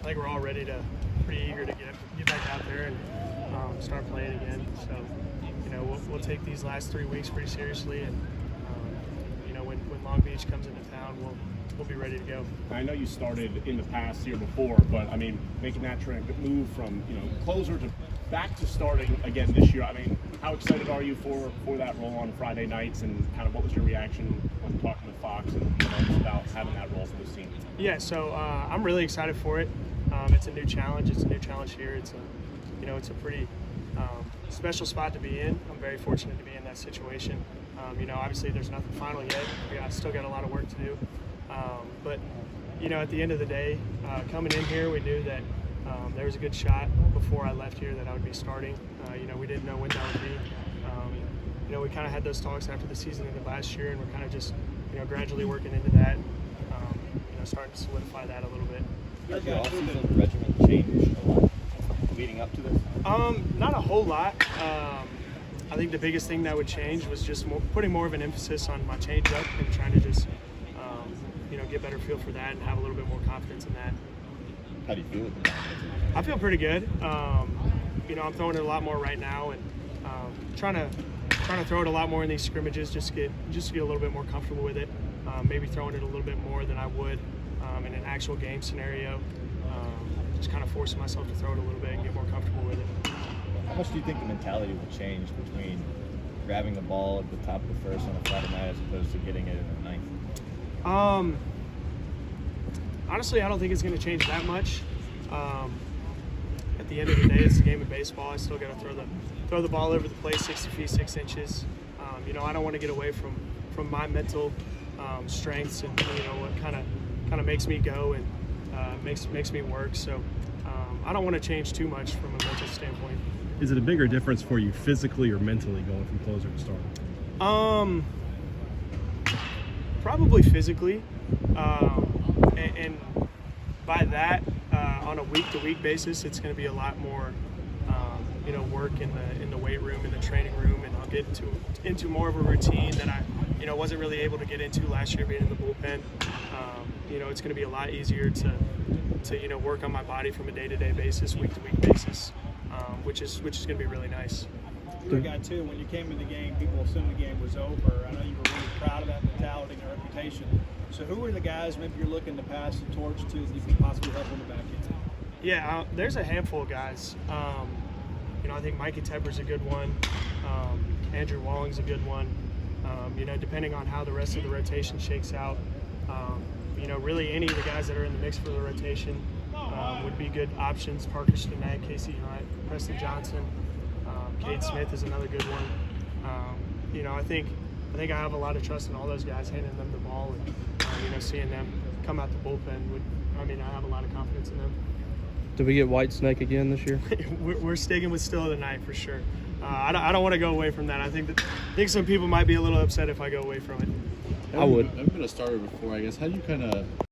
think we're all pretty eager to get back out there and start playing again. So, we'll take these last 3 weeks pretty seriously, and when Long Beach comes into town, we'll be ready to go. I know you started in the past year before, but I mean, making that move from closer to back to starting again this year. I mean, how excited are you for that role on Friday nights, and kind of what was your reaction when talking with Fox and about having that role for this team? Yeah, so I'm really excited for it. It's a new challenge. It's a new challenge here. It's a pretty special spot to be in. I'm very fortunate to be in that situation. Obviously there's nothing final yet. I still got a lot of work to do. But at the end of the day, coming in here, we knew that there was a good shot before I left here that I would be starting. We didn't know when that would be. We kind of had those talks after the season ended last year, and we're kind of just gradually working into that. Starting to solidify that a little bit. Has your off-season regimen changed a lot leading up to this? Not a whole lot. I think the biggest thing that would change was just putting more of an emphasis on my changeup and trying to just get better feel for that and have a little bit more confidence in that. How do you feel with the confidence? I feel pretty good. I'm throwing it a lot more right now, and trying to throw it a lot more in these scrimmages just to get a little bit more comfortable with it. Maybe throwing it a little bit more than I would in an actual game scenario. Just kind of forcing myself to throw it a little bit and get more comfortable with it. How much do you think the mentality will change between grabbing the ball at the top of the first on a Friday night as opposed to getting it in the ninth? Honestly, I don't think it's going to change that much. At the end of the day, it's a game of baseball. I still got to throw the ball over the plate 60 feet 6 inches. I don't want to get away from my mental strengths and what kind of makes me go and makes me work. So I don't want to change too much from a mental standpoint. Is it a bigger difference for you physically or mentally going from closer to starter? Probably physically, and by that, on a week-to-week basis, it's going to be a lot more, work in the weight room, in the training room, and I'll get into more of a routine that I, wasn't really able to get into last year being in the bullpen. It's going to be a lot easier to work on my body from a day-to-day basis, week-to-week basis, which is going to be really nice. You're a guy too. When you came in the game, people assumed the game was over. I know you were really proud of that mentality and your reputation. So who are the guys maybe you're looking to pass the torch to that you can possibly help on the back end? Yeah, there's a handful of guys. I think Mikey Tepper's a good one. Andrew Walling's a good one. Depending on how the rest of the rotation shakes out, really any of the guys that are in the mix for the rotation would be good options. Parker Stinnett, Casey Hunt, Preston Johnson, Cade Smith is another good one. I think I have a lot of trust in all those guys, handing them the ball and seeing them come out the bullpen. I have a lot of confidence in them. Did we get White Snake again this year? We're sticking with still of the night for sure. I don't want to go away from that. I think some people might be a little upset if I go away from it. I would. I've been a starter before, I guess. How do you kind of